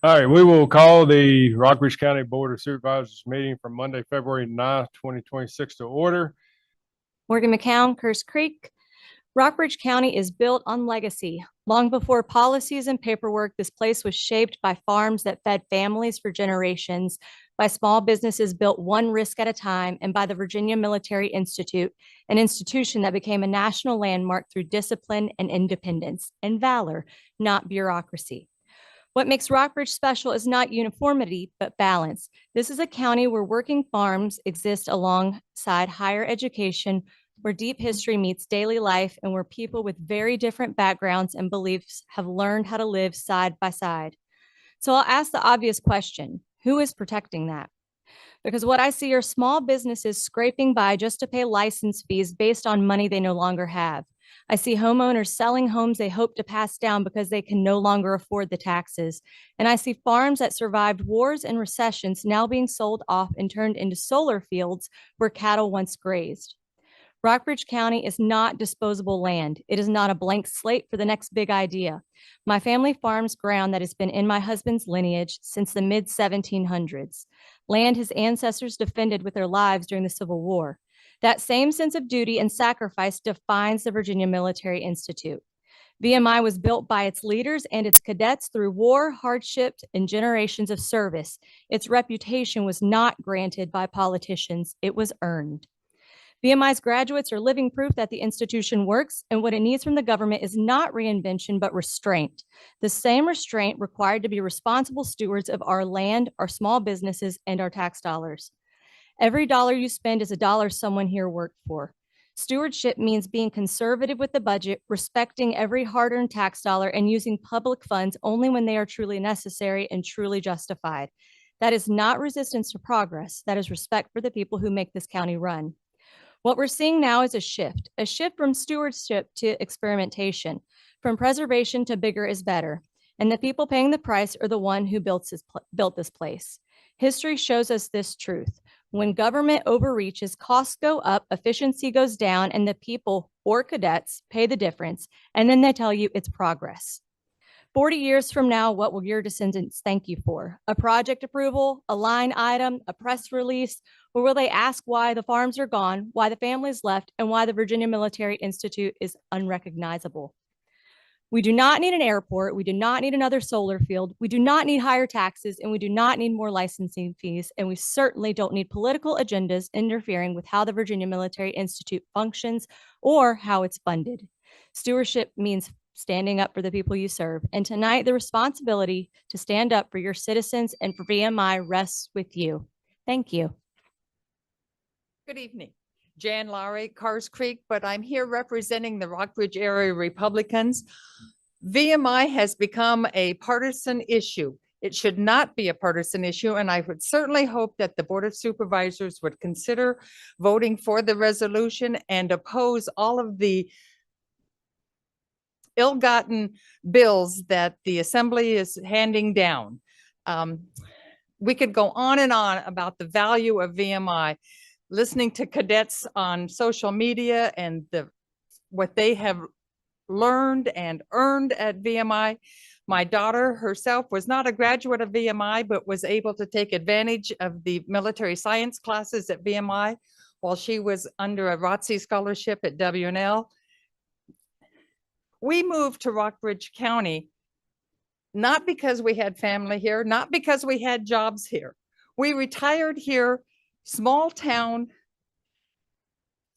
All right, we will call the Rockbridge County Board of Supervisors meeting from Monday, February 9th, 2026 to order. Morgan McCown, Curse Creek. Rockbridge County is built on legacy. Long before policies and paperwork, this place was shaped by farms that fed families for generations, by small businesses built one risk at a time, and by the Virginia Military Institute, an institution that became a national landmark through discipline and independence and valor, not bureaucracy. What makes Rockbridge special is not uniformity, but balance. This is a county where working farms exist alongside higher education, where deep history meets daily life, and where people with very different backgrounds and beliefs have learned how to live side by side. So I'll ask the obvious question: who is protecting that? Because what I see are small businesses scraping by just to pay license fees based on money they no longer have. I see homeowners selling homes they hope to pass down because they can no longer afford the taxes. And I see farms that survived wars and recessions now being sold off and turned into solar fields where cattle once grazed. Rockbridge County is not disposable land. It is not a blank slate for the next big idea. My family farms ground that has been in my husband's lineage since the mid-1700s, land his ancestors defended with their lives during the Civil War. That same sense of duty and sacrifice defines the Virginia Military Institute. VMI was built by its leaders and its cadets through war, hardship, and generations of service. Its reputation was not granted by politicians, it was earned. VMI's graduates are living proof that the institution works, and what it needs from the government is not reinvention, but restraint. The same restraint required to be responsible stewards of our land, our small businesses, and our tax dollars. Every dollar you spend is a dollar someone here worked for. Stewardship means being conservative with the budget, respecting every hard-earned tax dollar, and using public funds only when they are truly necessary and truly justified. That is not resistance to progress. That is respect for the people who make this county run. What we're seeing now is a shift from stewardship to experimentation, from preservation to bigger is better. And the people paying the price are the one who built this place. History shows us this truth. When government overreaches, costs go up, efficiency goes down, and the people or cadets pay the difference. And then they tell you it's progress. 40 years from now, what will your descendants thank you for? A project approval, a line item, a press release, or will they ask why the farms are gone, why the families left, and why the Virginia Military Institute is unrecognizable? We do not need an airport. We do not need another solar field. We do not need higher taxes, and we do not need more licensing fees. And we certainly don't need political agendas interfering with how the Virginia Military Institute functions or how it's funded. Stewardship means standing up for the people you serve. And tonight, the responsibility to stand up for your citizens and for VMI rests with you. Thank you. Good evening. Jan Lowry, Cars Creek, but I'm here representing the Rockbridge area Republicans. VMI has become a partisan issue. It should not be a partisan issue, and I would certainly hope that the Board of Supervisors would consider voting for the resolution and oppose all of the ill-gotten bills that the Assembly is handing down. We could go on and on about the value of VMI. Listening to cadets on social media and what they have learned and earned at VMI. My daughter herself was not a graduate of VMI, but was able to take advantage of the military science classes at VMI while she was under a ROTC scholarship at WNL. We moved to Rockbridge County, not because we had family here, not because we had jobs here. We retired here, small town,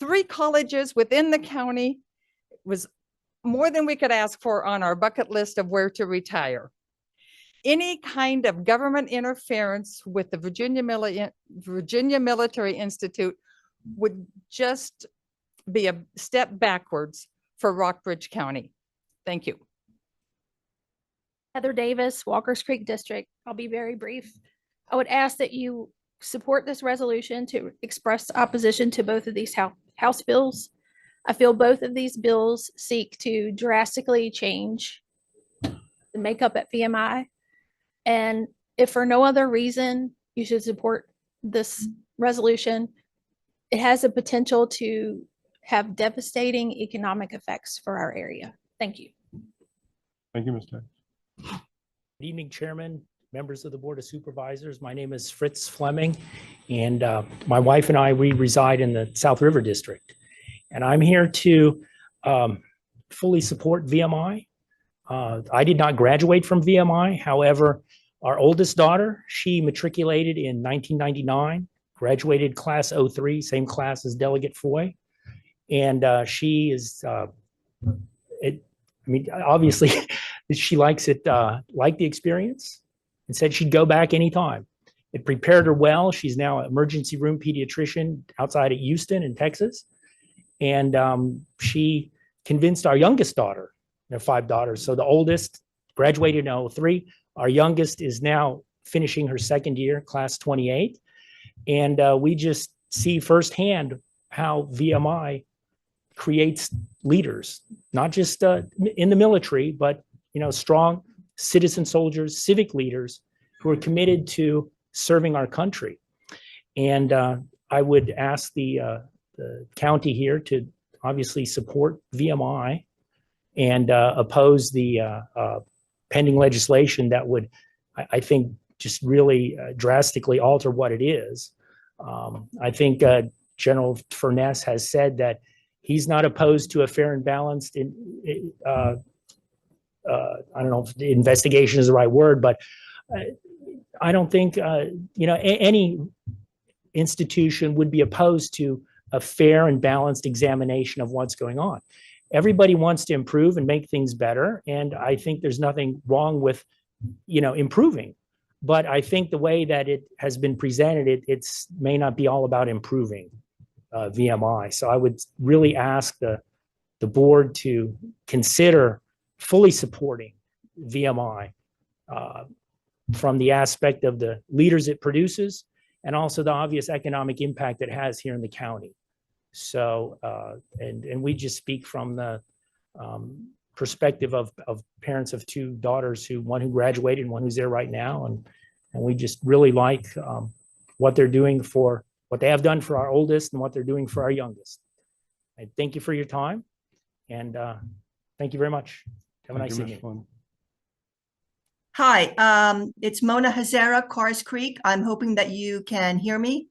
3 colleges within the county. It was more than we could ask for on our bucket list of where to retire. Any kind of government interference with the Virginia Military Institute would just be a step backwards for Rockbridge County. Thank you. Heather Davis, Walkers Creek District. I'll be very brief. I would ask that you support this resolution to express opposition to both of these House bills. I feel both of these bills seek to drastically change the makeup at VMI. And if for no other reason, you should support this resolution. It has the potential to have devastating economic effects for our area. Thank you. Thank you, Ms. Davis. Good evening, Chairman, members of the Board of Supervisors. My name is Fritz Fleming, and my wife and I, we reside in the South River District. And I'm here to fully support VMI. I did not graduate from VMI. However, our oldest daughter, she matriculated in 1999, graduated class 03, same class as Delegate Foy. And she is, obviously, she likes it, liked the experience, and said she'd go back anytime. It prepared her well. She's now an emergency room pediatrician outside of Houston in Texas. And she convinced our youngest daughter, there are 5 daughters. So the oldest graduated in 03. Our youngest is now finishing her 2nd year, class 28. And we just see firsthand how VMI creates leaders, not just in the military, but strong citizen soldiers, civic leaders who are committed to serving our country. And I would ask the county here to obviously support VMI and oppose the pending legislation that would, I think, just really drastically alter what it is. I think General Furness has said that he's not opposed to a fair and balanced I don't know if the investigation is the right word, but I don't think any institution would be opposed to a fair and balanced examination of what's going on. Everybody wants to improve and make things better, and I think there's nothing wrong with improving. But I think the way that it has been presented, it may not be all about improving VMI. So I would really ask the board to consider fully supporting VMI from the aspect of the leaders it produces and also the obvious economic impact it has here in the county. So, and we just speak from the perspective of parents of 2 daughters, one who graduated and one who's there right now. And we just really like what they're doing for, what they have done for our oldest and what they're doing for our youngest. I thank you for your time, and thank you very much. Have a nice evening. Hi, it's Mona Hazara, Cars Creek. I'm hoping that you can hear me.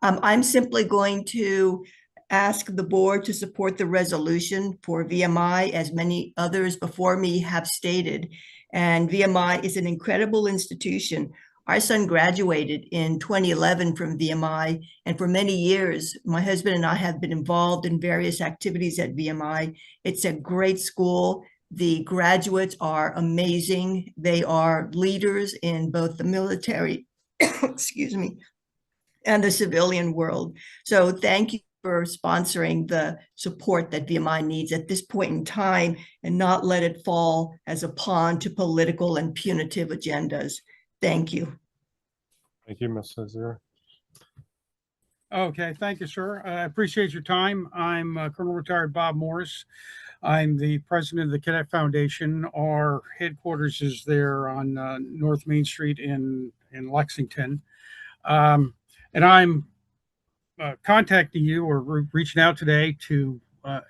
I'm simply going to ask the board to support the resolution for VMI, as many others before me have stated. And VMI is an incredible institution. Our son graduated in 2011 from VMI, and for many years, my husband and I have been involved in various activities at VMI. It's a great school. The graduates are amazing. They are leaders in both the military, excuse me, and the civilian world. So thank you for sponsoring the support that VMI needs at this point in time and not let it fall as a pawn to political and punitive agendas. Thank you. Thank you, Ms. Hazara. Okay, thank you, sir. I appreciate your time. I'm Colonel Retired Bob Morris. I'm the president of the Cadet Foundation. Our headquarters is there on North Main Street in Lexington. And I'm contacting you or reaching out today to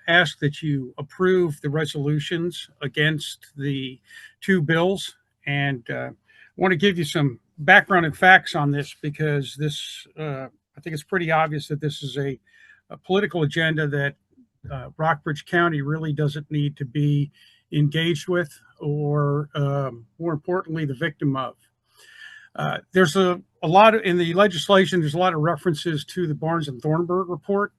ask that you approve the resolutions against the 2 bills. And I want to give you some background and facts on this, because this, I think it's pretty obvious that this is a political agenda that Rockbridge County really doesn't need to be engaged with, or more importantly, the victim of. There's a lot of, in the legislation, there's a lot of references to the Barnes and Thornburg report.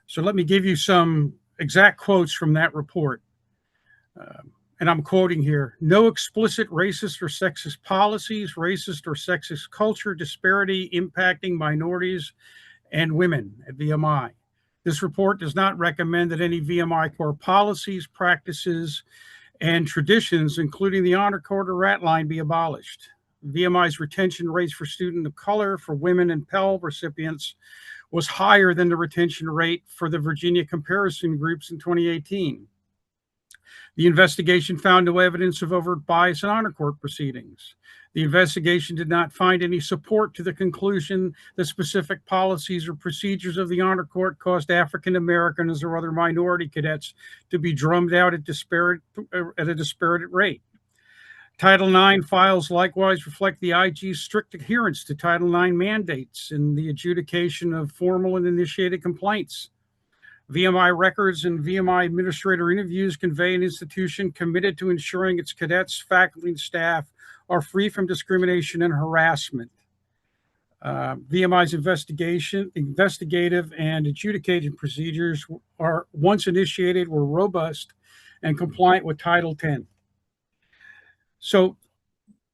So let me give you some exact quotes from that report. And I'm quoting here: "No explicit racist or sexist policies, racist or sexist culture disparity impacting minorities and women at VMI. This report does not recommend that any VMI core policies, practices, and traditions, including the honor code or rat line, be abolished. VMI's retention rates for students of color, for women and Pell recipients was higher than the retention rate for the Virginia comparison groups in 2018. The investigation found no evidence of overt bias in honor court proceedings. The investigation did not find any support to the conclusion that specific policies or procedures of the honor court caused African Americans or other minority cadets to be drummed out at a disparate rate. Title IX files likewise reflect the IG's strict adherence to Title IX mandates in the adjudication of formal and initiated complaints. VMI records and VMI administrator interviews convey an institution committed to ensuring its cadets, faculty, and staff are free from discrimination and harassment. VMI's investigative and adjudicated procedures are once initiated were robust and compliant with Title X. So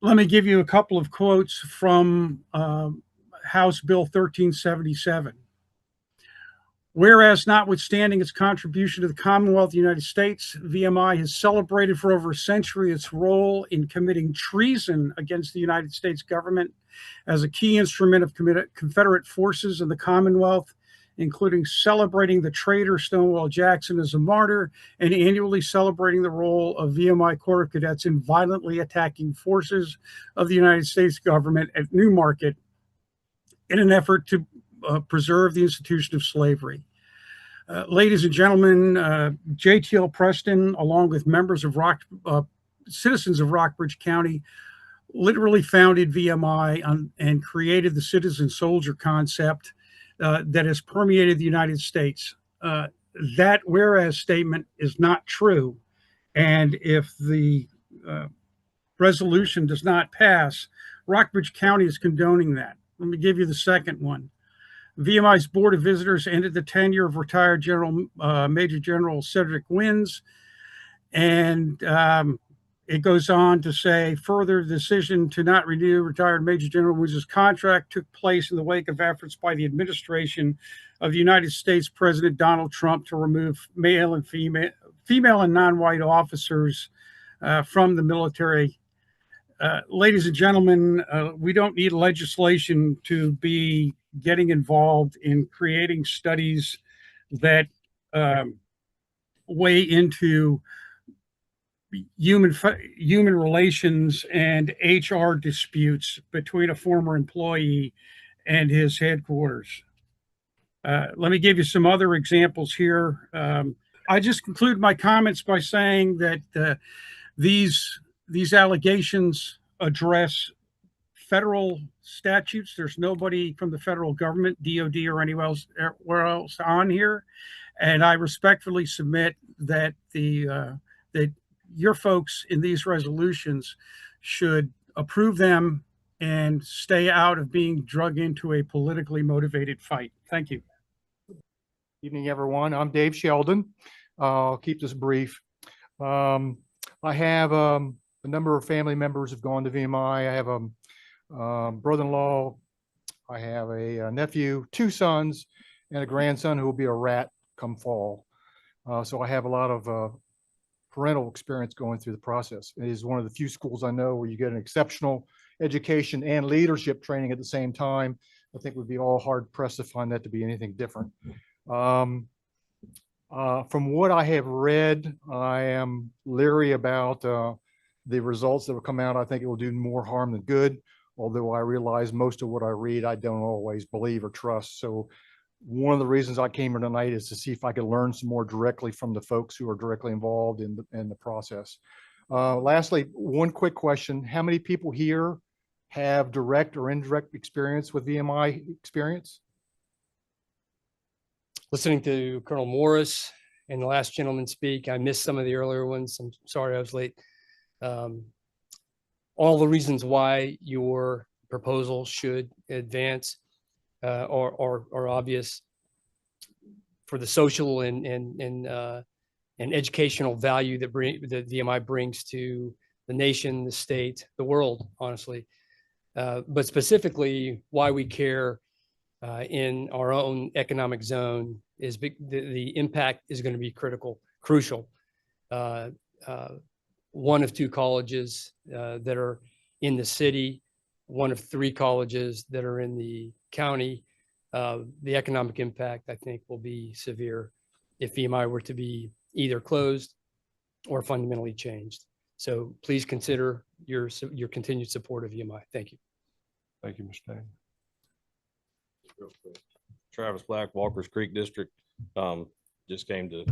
let me give you a couple of quotes from House Bill 1377. Whereas notwithstanding its contribution to the Commonwealth of the United States, VMI has celebrated for over a century its role in committing treason against the United States government as a key instrument of Confederate forces in the Commonwealth, including celebrating the traitor Stonewall Jackson as a martyr and annually celebrating the role of VMI Corps of Cadets in violently attacking forces of the United States government at Newmarket in an effort to preserve the institution of slavery. Ladies and gentlemen, JTL Preston, along with members of citizens of Rockbridge County, literally founded VMI and created the citizen soldier concept that has permeated the United States. That whereas statement is not true. And if the resolution does not pass, Rockbridge County is condoning that. Let me give you the second one. VMI's Board of Visitors ended the tenure of retired Major General Cedric Wins. And it goes on to say, further, the decision to not renew retired Major General Wins' contract took place in the wake of efforts by the administration of the United States President Donald Trump to remove male and female and non-white officers from the military. Ladies and gentlemen, we don't need legislation to be getting involved in creating studies that weigh into human relations and HR disputes between a former employee and his headquarters. Let me give you some other examples here. I just conclude my comments by saying that these allegations address federal statutes. There's nobody from the federal government, DOD or anywhere else on here. And I respectfully submit that that your folks in these resolutions should approve them and stay out of being drug into a politically motivated fight. Thank you. Evening, everyone. I'm Dave Sheldon. I'll keep this brief. I have a number of family members have gone to VMI. I have a brother-in-law. I have a nephew, 2 sons, and a grandson who will be a rat come fall. So I have a lot of parental experience going through the process. It is one of the few schools I know where you get an exceptional education and leadership training at the same time. I think we'd be all hard pressed to find that to be anything different. From what I have read, I am leery about the results that will come out. I think it will do more harm than good, although I realize most of what I read, I don't always believe or trust. So one of the reasons I came here tonight is to see if I could learn some more directly from the folks who are directly involved in the process. Lastly, one quick question. How many people here have direct or indirect experience with VMI experience? Listening to Colonel Morris and the last gentleman speak, I missed some of the earlier ones. I'm sorry I was late. All the reasons why your proposal should advance are obvious. For the social and educational value that VMI brings to the nation, the state, the world, honestly. But specifically, why we care in our own economic zone is the impact is going to be crucial. One of 2 colleges that are in the city, one of 3 colleges that are in the county. The economic impact, I think, will be severe if VMI were to be either closed or fundamentally changed. So please consider your continued support of VMI. Thank you. Thank you, Mr. Dane. Travis Black, Walker's Creek District. Just came to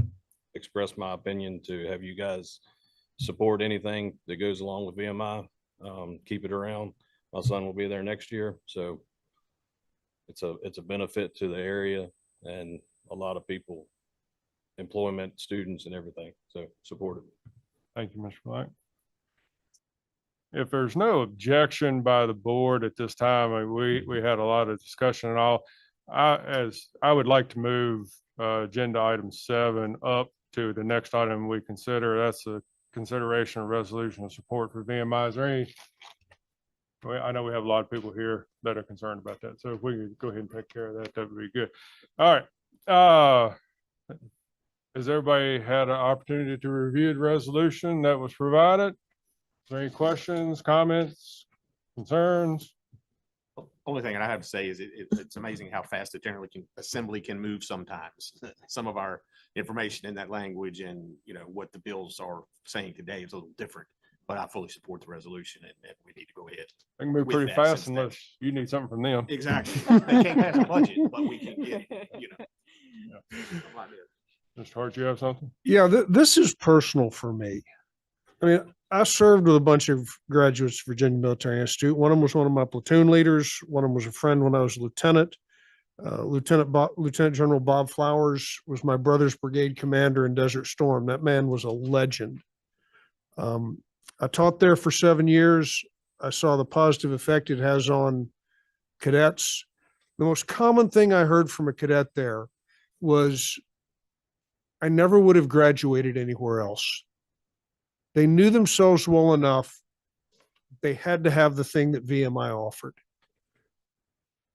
express my opinion to have you guys support anything that goes along with VMI. Keep it around. My son will be there next year, so it's a benefit to the area and a lot of people, employment, students, and everything. So support it. Thank you, Mr. Black. If there's no objection by the board at this time, we had a lot of discussion and all. I would like to move agenda item 7 up to the next item we consider. That's a consideration of resolution of support for VMI. Is there any? I know we have a lot of people here that are concerned about that. So if we could go ahead and take care of that, that would be good. All right. Has everybody had an opportunity to review the resolution that was provided? Is there any questions, comments, concerns? Only thing I have to say is it's amazing how fast the General Assembly can move sometimes. Some of our information in that language and, you know, what the bills are saying today is a little different, but I fully support the resolution and we need to go ahead. They can move with pretty that fast since unless you need something from them. Exactly. They can't pass a budget, but we can get, you know. Mr. Hart, you have something? Yeah, this is personal for me. I mean, I served with a bunch of graduates of Virginia Military Institute. One of them was one of my platoon leaders. One of them was a friend when I was a lieutenant. Lieutenant General Bob Flowers was my brother's brigade commander in Desert Storm. That man was a legend. I taught there for 7 years. I saw the positive effect it has on cadets. The most common thing I heard from a cadet there was, I never would have graduated anywhere else. They knew themselves well enough. They had to have the thing that VMI offered.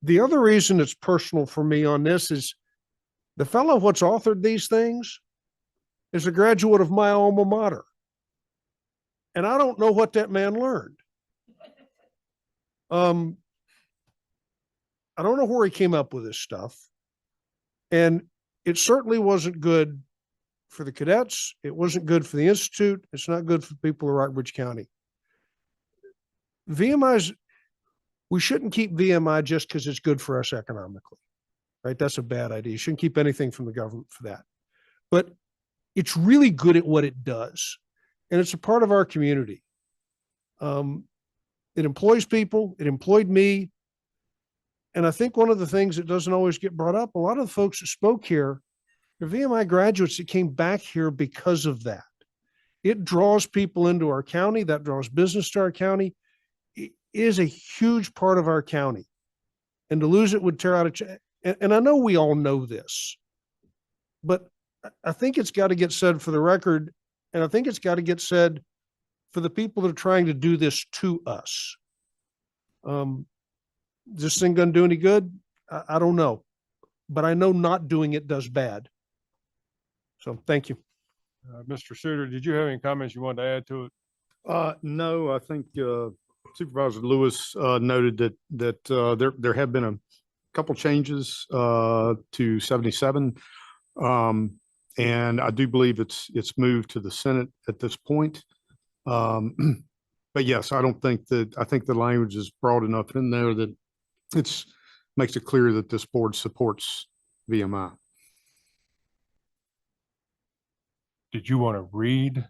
The other reason it's personal for me on this is the fellow what's authored these things is a graduate of my alma mater. And I don't know what that man learned. I don't know where he came up with this stuff. And it certainly wasn't good for the cadets. It wasn't good for the Institute. It's not good for the people of Rockbridge County. We shouldn't keep VMI just because it's good for us economically, right? That's a bad idea. You shouldn't keep anything from the government for that. But it's really good at what it does. And it's a part of our community. It employs people. It employed me. And I think one of the things that doesn't always get brought up, a lot of the folks that spoke here, the VMI graduates that came back here because of that. It draws people into our county. That draws business to our county. It is a huge part of our county. And to lose it would tear out and I know we all know this, but I think it's got to get said for the record. And I think it's got to get said for the people that are trying to do this to us. Is this thing going to do any good? I don't know, but I know not doing it does bad. So thank you. Mr. Suter, did you have any comments you wanted to add to it? No, I think Supervisor Lewis noted that there have been a couple changes to 77. And I do believe it's moved to the Senate at this point. But yes, I think the language is broad enough in there that makes it clear that this board supports VMI. Did you want to read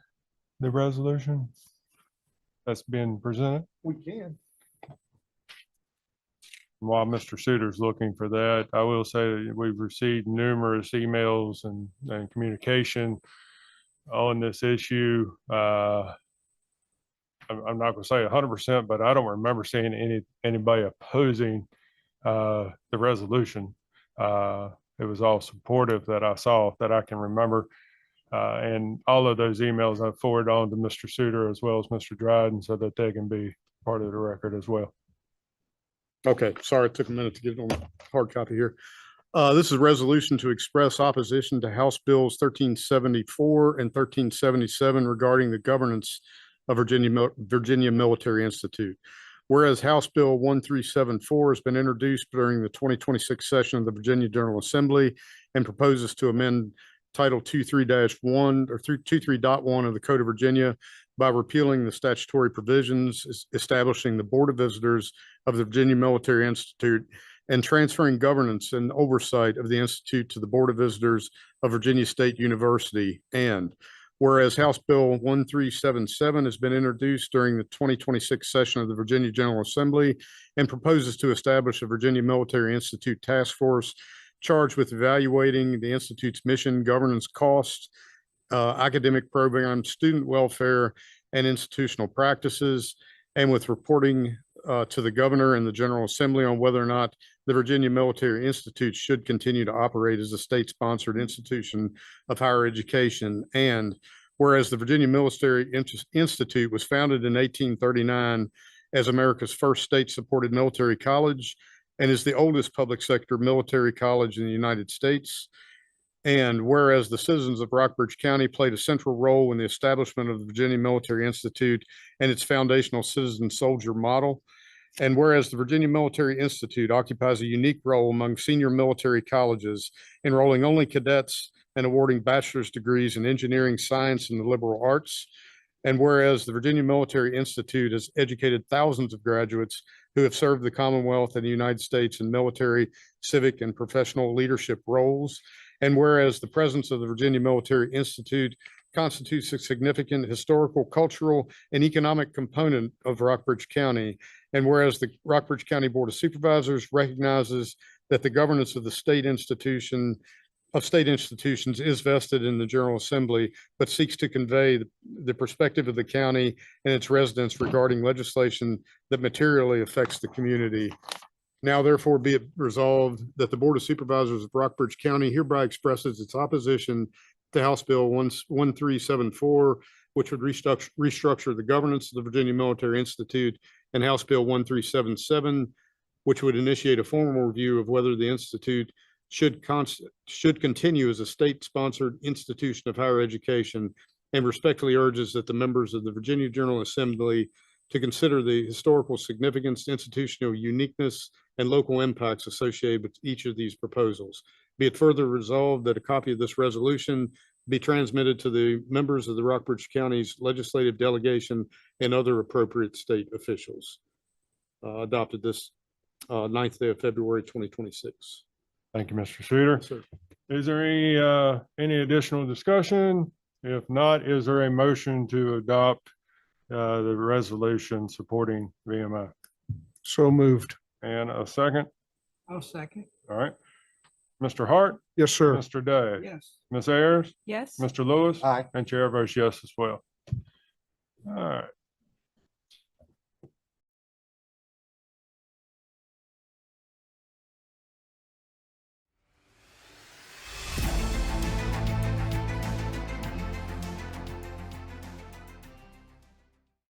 the resolution that's been presented? We can. While Mr. Suter's looking for that, I will say that we've received numerous emails and communication on this issue. I'm not going to say 100%, but I don't remember seeing anybody opposing the resolution. It was all supportive that I saw, that I can remember. And all of those emails I forwarded on to Mr. Suter as well as Mr. Dryden so that they can be part of the record as well. Okay, sorry, it took a minute to get it on the hard copy here. This is a resolution to express opposition to House Bills 1374 and 1377 regarding the governance of Virginia Military Institute. Whereas House Bill 1374 has been introduced during the 2026 session of the Virginia General Assembly and proposes to amend Title 23-1 or 23.1 of the Code of Virginia by repealing the statutory provisions establishing the Board of Visitors of the Virginia Military Institute and transferring governance and oversight of the Institute to the Board of Visitors of Virginia State University. And Whereas House Bill 1377 has been introduced during the 2026 session of the Virginia General Assembly and proposes to establish a Virginia Military Institute Task Force charged with evaluating the Institute's mission, governance, costs, academic programs, student welfare, and institutional practices, and with reporting to the governor and the General Assembly on whether or not the Virginia Military Institute should continue to operate as a state-sponsored institution of higher education. And whereas the Virginia Military Institute was founded in 1839 as America's first state-supported military college and is the oldest public sector military college in the United States. And whereas the citizens of Rockbridge County played a central role in the establishment of the Virginia Military Institute and its foundational citizen soldier model. And whereas the Virginia Military Institute occupies a unique role among senior military colleges, enrolling only cadets and awarding bachelor's degrees in engineering, science, and the liberal arts. And whereas the Virginia Military Institute has educated thousands of graduates who have served the Commonwealth and the United States in military, civic, and professional leadership roles. And whereas the presence of the Virginia Military Institute constitutes a significant historical, cultural, and economic component of Rockbridge County. And whereas the Rockbridge County Board of Supervisors recognizes that the governance of the state institutions is vested in the General Assembly, but seeks to convey the perspective of the county and its residents regarding legislation that materially affects the community. Now therefore be it resolved that the Board of Supervisors of Rockbridge County hereby expresses its opposition to House Bill 1374, which would restructure the governance of the Virginia Military Institute, and House Bill 1377, which would initiate a formal review of whether the Institute should continue as a state-sponsored institution of higher education, and respectfully urges that the members of the Virginia General Assembly to consider the historical significance, institutional uniqueness, and local impacts associated with each of these proposals. Be it further resolved that a copy of this resolution be transmitted to the members of the Rockbridge County's legislative delegation and other appropriate state officials. Adopted this 9th day of February, 2026. Thank you, Mr. Suter. Sir. Is there any additional discussion? If not, is there a motion to adopt the resolution supporting VMI? So moved. And a second? I'll second. All right. Mr. Hart? Yes, sir. Mr. Day? Yes. Ms. Ayers? Yes. Mr. Lewis? Aye. And Chair votes yes as well. All right.